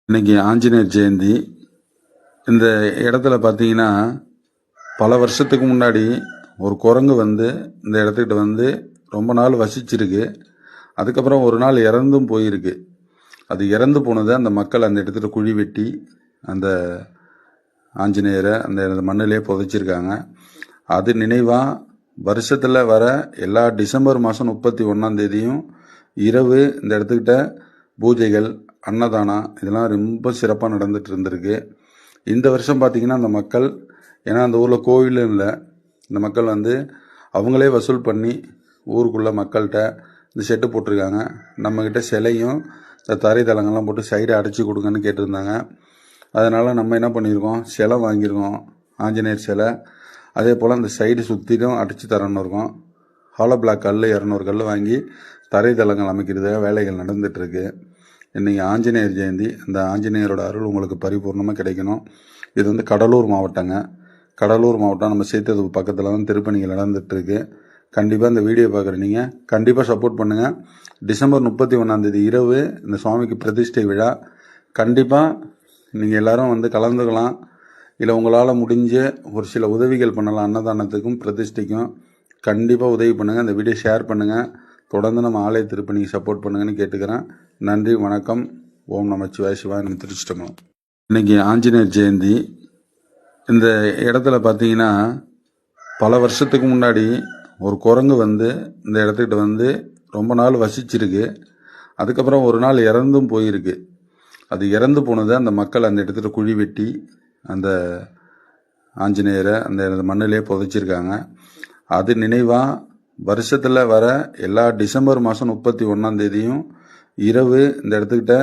இன்னைக்கு ஆஞ்சநேயர் ஜெயந்தி. இந்த இடத்துல பார்த்தீங்கன்னா பல வருஷத்துக்கு முன்னாடி ஒரு குரங்கு வந்து இந்த இடத்துக்கிட்ட வந்து ரொம்ப நாள் வசிச்சிருக்கு. அதுக்கப்புறம் ஒரு நாள் இறந்தும் போயிருக்கு. அது இறந்து போனதை அந்த மக்கள் அந்த இடத்துல குழி வெட்டி அந்த ஆஞ்சநேயரை அந்த மண்ணிலே புதைச்சிருக்காங்க. அது நினைவாக வருஷத்தில் வர எல்லா டிசம்பர் மாதம் 31 இரவு இந்த இடத்துக்கிட்ட பூஜைகள், அன்னதானம் இதெல்லாம் ரொம்ப சிறப்பாக நடந்துட்டு இருந்திருக்கு. இந்த வருஷம் பார்த்திங்கன்னா அந்த மக்கள், ஏன்னா அந்த ஊரில் கோவிலும் இல்லை, இந்த மக்கள் வந்து அவங்களே வசூல் பண்ணி ஊருக்குள்ள மக்கள்கிட்ட இந்த செட்டு போட்டிருக்காங்க. நம்மக்கிட்ட சிலையும் இந்த தரை தளங்கள்லாம் போட்டு சைடை அடைச்சி கொடுங்கன்னு கேட்டிருந்தாங்க. அதனால் நம்ம என்ன பண்ணியிருக்கோம், சிலை வாங்கியிருக்கோம், ஆஞ்சநேயர் சிலை. அதே போல் அந்த சைடு சுற்றிலும் அடித்து தரணும் இருக்கோம். ஹாலோ பிளாக் கல் 200 கல் வாங்கி தரை தளங்கள் அமைக்கிறதுக்காக வேலைகள் நடந்துகிட்ருக்கு. இன்றைக்கி ஆஞ்சநேயர் ஜெயந்தி. அந்த ஆஞ்சநேயரோட அருள் உங்களுக்கு பரிபூர்ணமாக கிடைக்கணும். இது வந்து கடலூர் மாவட்டங்க. கடலூர் மாவட்டம் நம்ம சேர்த்தது பக்கத்தில் தான் திருப்பணிகள் நடந்துகிட்ருக்கு. கண்டிப்பாக இந்த வீடியோ பார்க்குற நீங்கள் கண்டிப்பாக சப்போர்ட் பண்ணுங்கள். டிசம்பர் 31 இரவு இந்த சுவாமிக்கு பிரதிஷ்டை விழா. கண்டிப்பாக நீங்கள் எல்லோரும் வந்து கலந்துக்கலாம். இல்லை உங்களால் முடிஞ்ச ஒரு சில உதவிகள் பண்ணலாம். அன்னதானத்துக்கும் பிரதிஷ்டைக்கும் கண்டிப்பாக உதவி பண்ணுங்கள். இந்த வீடியோ ஷேர் பண்ணுங்கள். தொடர்ந்து நம்ம ஆலய திருப்பணிக்கு சப்போர்ட் பண்ணுங்கன்னு கேட்டுக்கிறேன். நன்றி, வணக்கம். ஓம் நமச்சிவாய சிவாய நம்ம திருச்சிட்டோம். இன்னைக்கு ஆஞ்சநேயர் ஜெயந்தி. இந்த இடத்துல பார்த்தீங்கன்னா பல வருஷத்துக்கு முன்னாடி ஒரு குரங்கு வந்து இந்த இடத்துக்கிட்ட வந்து ரொம்ப நாள் வசிச்சிருக்கு. அதுக்கப்புறம் ஒரு நாள் இறந்தும் போயிருக்கு. அது இறந்து போனதை அந்த மக்கள் அந்த இடத்துல குழி வெட்டி அந்த ஆஞ்சநேயரை அந்த மண்ணிலே புதைச்சிருக்காங்க. அது நினைவாக வருஷத்தில் வர எல்லா டிசம்பர் மாதம் 31 இரவு இந்த இடத்துக்கிட்ட